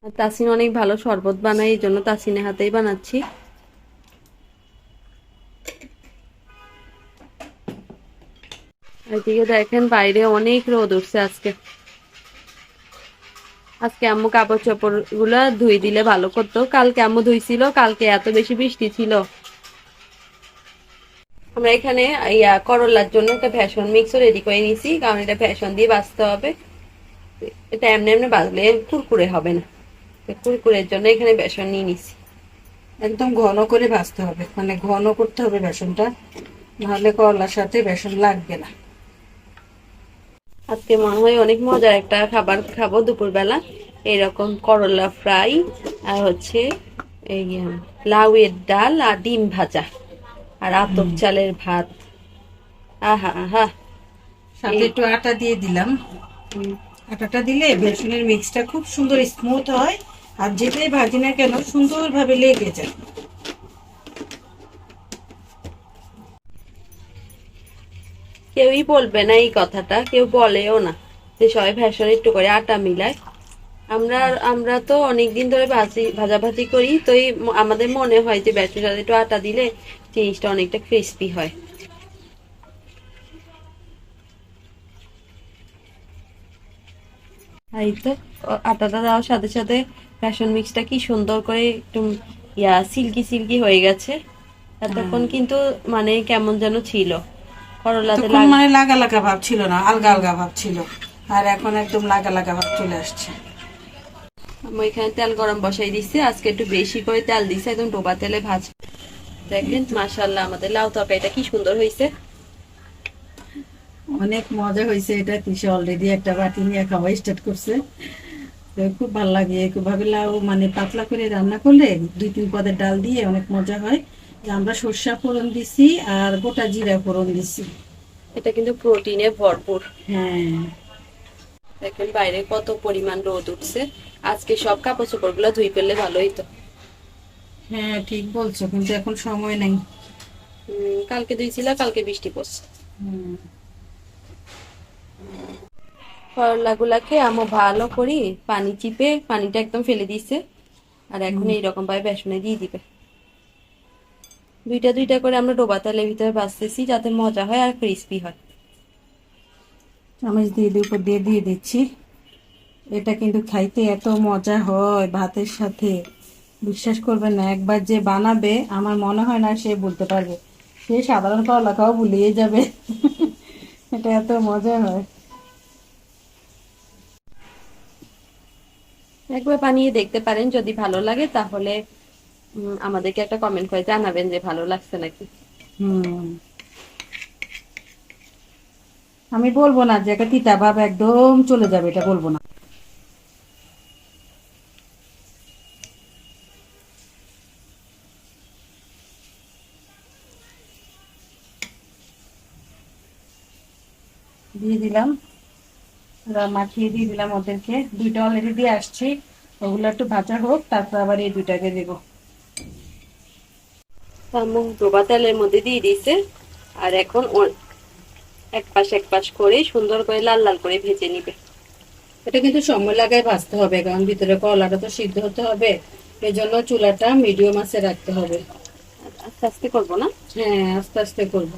আর তাসিন অনেক ভালো শরবত বানায়, এই জন্য তাসিনের হাতেই বানাচ্ছি। এদিকে দেখেন বাইরে অনেক রোদ উঠছে আজকে। আজকে আম্মু কাপড় চোপড় গুলা ধুই দিলে ভালো করতো, কালকে আম্মু ধুইছিল, কালকে এত বেশি বৃষ্টি ছিল। আমরা এখানে করলার জন্য একটা ভেষন মিক্সও রেডি করে নিছি, কারণ এটা ভেষন দিয়ে ভাজতে হবে। এটা এমনি এমনি ভাজলে কুরকুরে হবে না, কুরকুরের জন্য এখানে বেসন নিয়ে নিছি। একদম ঘন করে ভাজতে হবে, মানে ঘন করতে হবে বেসনটা, নাহলে করলার সাথে বেসন লাগবে না। আজকে মনে হয় অনেক মজার একটা খাবার খাবো দুপুরবেলা, এরকম করলা ফ্রাই আর হচ্ছে এই লাউয়ের ডাল আর ডিম ভাজা আর আতপ চালের ভাত। আহা আহা, সাথে একটু আটা দিয়ে দিলাম। আটাটা দিলে বেসনের মিক্সটা খুব সুন্দর স্মুথ হয়, আর যেটাই ভাজি না কেন সুন্দরভাবে লেগে যায়। কেউই বলবে না এই কথাটা, কেউ বলেও না যে সবাই ভেষণ একটু করে আটা মিলায়। আমরা আমরা তো অনেকদিন ধরে ভাজাভাজি করি, তো আমাদের মনে হয় যে বেসনের সাথে একটু আটা দিলে জিনিসটা অনেকটা ক্রিস্পি হয়। এই তো আটাটা দেওয়ার সাথে সাথে বেসন মিক্সটা কি সুন্দর করে একটু সিল্কি সিল্কি হয়ে গেছে। এতক্ষণ কিন্তু মানে কেমন যেন ছিল, করলাতে তখন মানে লাগা লাগা ভাব ছিল না, আলগা আলগা ভাব ছিল, আর এখন একদম লাগা লাগা ভাব চলে আসছে। আমি এখানে তেল গরম বসাই দিচ্ছি, আজকে একটু বেশি করে তেল দিচ্ছি, একদম ডোবা তেলে ভাজ। দেখেন মাশাআল্লাহ আমাদের লাউ তরকারিটা কি সুন্দর হয়েছে। অনেক মজা হয়েছে। এটা তিসে অলরেডি একটা বাটি নিয়ে খাওয়া স্টার্ট করছে। তো খুব ভালো লাগে এভাবে লাউ মানে পাতলা করে রান্না করলে 2-3 পদের ডাল দিয়ে অনেক মজা হয়। যে আমরা সরষা ফোড়ন দিছি আর গোটা জিরা ফোড়ন দিছি। এটা কিন্তু প্রোটিনে ভরপুর। হ্যাঁ দেখেন বাইরে কত পরিমাণ রোদ উঠছে। আজকে সব কাপড় চোপড় গুলো ধুই ফেললে ভালো হইতো। হ্যাঁ ঠিক বলছো, কিন্তু এখন সময় নেই। কালকে ধুইছিলা, কালকে বৃষ্টি পড়ছে। হুম। করলা গুলাকে আমো ভালো করি পানি চিপে পানিটা একদম ফেলে দিছে, আর এখন এইরকম ভাবে বেসনে দিয়ে দিবে। দুইটা দুইটা করে আমরা ডোবা তেলের ভিতরে ভাজতেছি যাতে মজা হয় আর ক্রিস্পি হয়। চামচ দিয়ে উপর দিয়ে দিয়ে দিচ্ছি। এটা কিন্তু খাইতে এত মজা হয় ভাতের সাথে, বিশ্বাস করবেন না। একবার যে বানাবে আমার মনে হয় না সে বলতে পারবে, সে সাধারণ করলা খাওয়া ভুলিয়ে যাবে। এটা এত মজা হয়। একবার বানিয়ে দেখতে পারেন, যদি ভালো লাগে তাহলে আমাদেরকে একটা কমেন্ট করে জানাবেন যে ভালো লাগছে নাকি। হুম, আমি বলবো না যে একটা তিতা ভাব একদম চলে যাবে, এটা বলবো না। দিয়ে দিলাম, মাখিয়ে দিয়ে দিলাম ওদেরকে। দুইটা অলরেডি দিয়ে আসছি, ওগুলো একটু ভাজা হোক, তারপর আবার এই দুইটাকে দেবো। ডোবা তেলের মধ্যে দিয়ে দিয়েছে, আর এখন এক পাশ করে সুন্দর করে লাল লাল করে ভেজে নিবে। এটা কিন্তু সময় লাগায় ভাজতে হবে, কারণ ভিতরে কলাটা তো সিদ্ধ হতে হবে, এই জন্য চুলাটা মিডিয়াম আঁচে রাখতে হবে। আস্তে আস্তে করবো না? হ্যাঁ আস্তে আস্তে করবো।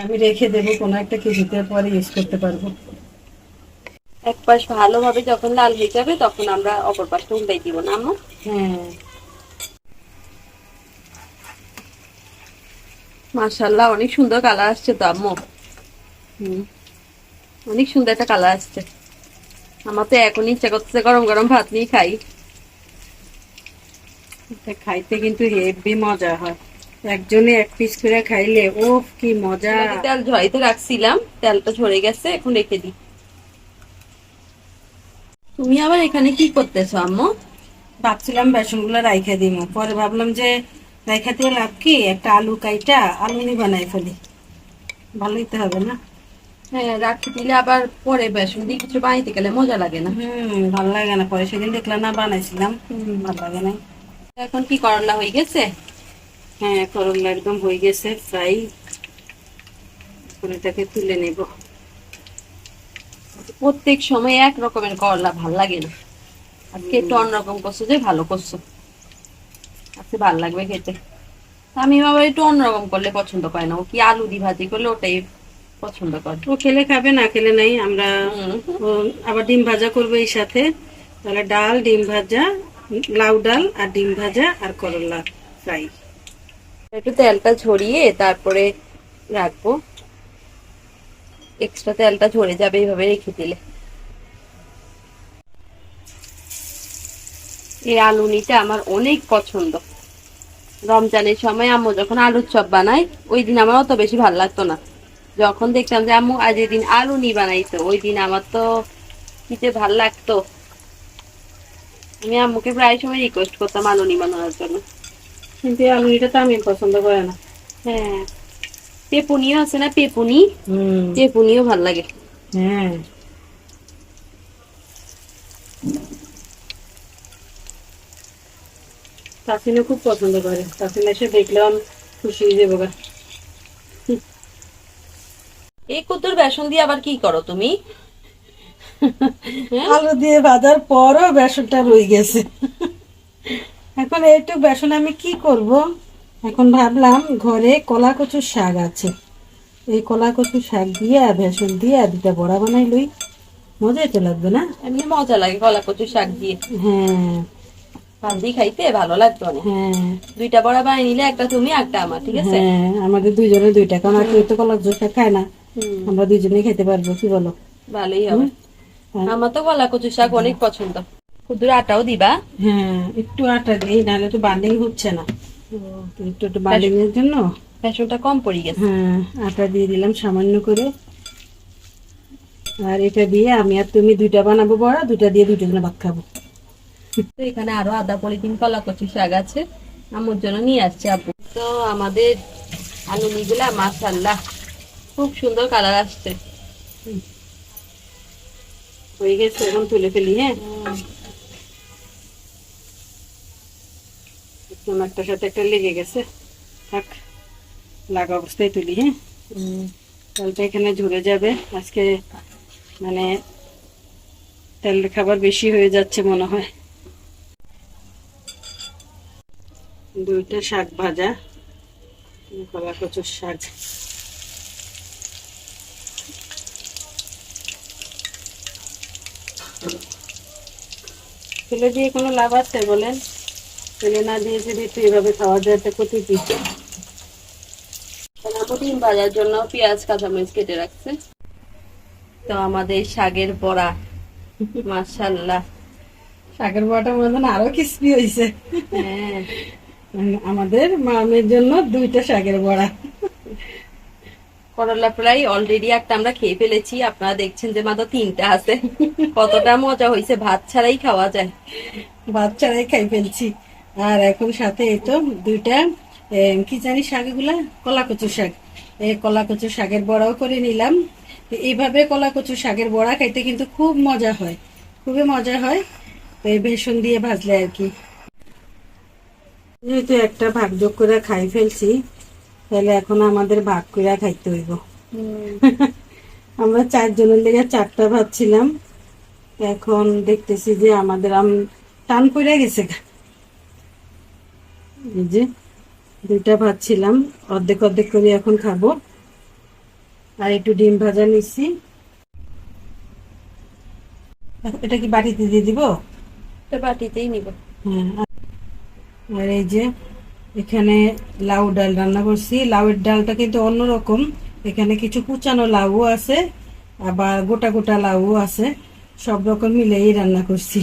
আমি রেখে দেবো, কোনো একটা কিছুতে পরে ইউজ করতে পারবো। এক পাশ ভালোভাবে যখন লাল হয়ে যাবে তখন আমরা অপর পাশটা উল্টাই দিব না আম্মু? হ্যাঁ মাশাআল্লাহ, অনেক সুন্দর কালার আসছে তো আম্মু। অনেক সুন্দর একটা কালার আসছে। আমার তো এখন ইচ্ছা করতেছে গরম গরম ভাত নিয়ে খাই। এটা খাইতে কিন্তু হেভি মজা হয়, একজনে এক পিস করে খাইলে ও কি মজা। তেল ঝরাইতে রাখছিলাম, তেলটা ঝরে গেছে, এখন রেখে দিই। তুমি আবার এখানে কি করতেছো আম্মু? ভাবছিলাম বেসন গুলো রাইখা দিব, পরে ভাবলাম যে রাইখা দিয়ে লাভ কি, একটা আলু কাইটা আলুনি বানাই ফেলি, ভালোই তো হবে না? হ্যাঁ, রাখি দিলে আবার পরে বেসন দিয়ে কিছু বানাইতে গেলে মজা লাগে না। ভালো লাগে না, পরে সেদিন দেখলাম না বানাইছিলাম, ভালো লাগে না। এখন কি করলা হয়ে গেছে? হ্যাঁ করলা একদম হয়ে গেছে ফ্রাই, এটাকে তুলে নেব। প্রত্যেক সময় এক রকমের করলা ভাল লাগে না, আজকে একটু অন্যরকম করছো যে ভালো করছো, আজকে ভাল লাগবে খেতে। আমি আবার একটু অন্যরকম করলে পছন্দ করে না, ও কি আলু দি ভাজি করলে ওটাই পছন্দ করে। ও খেলে খাবে, না খেলে নাই। আমরা ও আবার ডিম ভাজা করবো এই সাথে, তাহলে ডাল, ডিম ভাজা, লাউ ডাল আর ডিম ভাজা আর করলা ফ্রাই। একটু তেলটা ঝরিয়ে তারপরে রাখবো, এক্সট্রা তেলটা ঝরে যাবে এইভাবে রেখে দিলে। এই আলুনিটা আমার অনেক পছন্দ। রমজানের সময় আম্মু যখন আলুর চপ বানায় ওই দিন আমার অত বেশি ভালো লাগতো না, যখন দেখতাম যে আম্মু আজ এই দিন আলুনি বানাইতো ওই দিন আমার তো কি যে ভাল লাগতো। আমি আম্মুকে প্রায় সময় রিকোয়েস্ট করতাম আলুনি বানানোর জন্য, কিন্তু এই আলুনিটা তো আমি পছন্দ করে না। হ্যাঁ, পেপুনিও আছে না, পেপুনি, হুম পেপুনিও ভাল লাগে। হ্যাঁ তাসিনও খুব পছন্দ করে, তাসিন এসে দেখলাম খুশি হয়ে যাবো গা। এই কুতুর বেসন দিয়ে আবার কি করো তুমি? আলু দিয়ে ভাজার পরও বেসনটা রয়ে গেছে, এখন এইটুক বেসন আমি কি করব। এখন ভাবলাম ঘরে কলা কচুর শাক আছে, এই কলা কচুর শাক দিয়ে বেসন দিয়ে দুটা বড়া বানাই লই, মজাই তো লাগবে না? এমনি মজা লাগে কলা কচু শাক দিয়ে, হ্যাঁ ভাত দিয়ে খাইতে ভালো লাগতো অনেক। হ্যাঁ দুইটা বড়া বানিয়ে নিলে, একটা তুমি একটা আমার, ঠিক আছে? হ্যাঁ আমাদের দুইজনের দুইটা, কারণ আর কেউ তো কলা কচুর শাক খায় না, হুম, আমরা দুইজনেই খেতে পারবো, কি বলো? ভালোই হবে। হ্যাঁ। আমার তো কলা কচু শাক অনেক পছন্দ। কুদুর আটাও দিবা? হ্যাঁ একটু আটা দিই, নাহলে তো বান্ডিং হচ্ছে না, তো একটু বান্ডিং এর জন্য বেসনটা কম পড়ে গেছে। হ্যাঁ আটা দিয়ে দিলাম সামান্য করে। আর এটা দিয়ে আমি আর তুমি দুইটা বানাবো বড়া, দুইটা দিয়ে দুইটা জন্য ভাত খাবো। তো এখানে আরো আধা পলিথিন কলা কচু শাক আছে, আম্মুর জন্য নিয়ে আসছে আপু। তো আমাদের আলুমিগুলা মাশাআল্লাহ খুব সুন্দর কালার আসছে। হয়ে গেছে, এখন তুলে ফেলি। হ্যাঁ, একদম একটার সাথে একটা লেগে গেছে, থাক, লাগা অবস্থায় তুলি। হ্যাঁ, তেলটা এখানে ঝরে যাবে আজকে, মানে তেল খাবার বেশি হয়ে যাচ্ছে মনে হয়। দুইটা শাক ভাজা, কলা কচুর শাক। তুলে দিয়ে কোনো লাভ আছে বলেন? তুলে না দিয়ে যদি একটু এভাবে খাওয়া যায় তো ক্ষতি কি? আপু ডিম ভাজার জন্য পেঁয়াজ কাঁচামরিচ কেটে রাখছে। তো আমাদের শাকের বড়া মাশাআল্লাহ, শাকের বড়াটা মনে হয় আরো ক্রিস্পি হয়েছে। হ্যাঁ আমাদের মামের জন্য দুইটা শাকের বড়া। করলা ফ্রাই অলরেডি একটা আমরা খেয়ে ফেলেছি, আপনারা দেখছেন যে মাত্র 3টা আছে। কতটা মজা হয়েছে, ভাত ছাড়াই খাওয়া যায়। বাচ্চারাই খাই ফেলছি। আর এখন সাথে এই তো দুইটা কি জানি শাক, এগুলা কলা কচু শাক, এই কলা কচু শাকের বড়াও করে নিলাম। তো এইভাবে কলা কচু শাকের বড়া খাইতে কিন্তু খুব মজা হয়, খুবই মজা হয়। তো এই বেসন দিয়ে ভাজলে আর কি। যেহেতু একটা ভাগ যোগ করে খাই ফেলছি, তাহলে এখন আমাদের ভাগ করে খাইতে হইব। আমরা 4 জনের লেগে 4টা ভাবছিলাম, এখন দেখতেছি যে আমাদের টান পড়ে গেছে। এই যে 2টা ভাবছিলাম, অর্ধেক অর্ধেক করে এখন খাবো। আর একটু ডিম ভাজা নিচ্ছি। এটা কি বাটিতে দিয়ে দিব? তো বাটিতেই নিব। হ্যাঁ। আর এই যে এখানে লাউ ডাল রান্না করছি। লাউয়ের ডালটা কিন্তু অন্যরকম, এখানে কিছু কুচানো লাউ আছে, আবার গোটা গোটা লাউ আছে, সব রকম মিলেই রান্না করছি।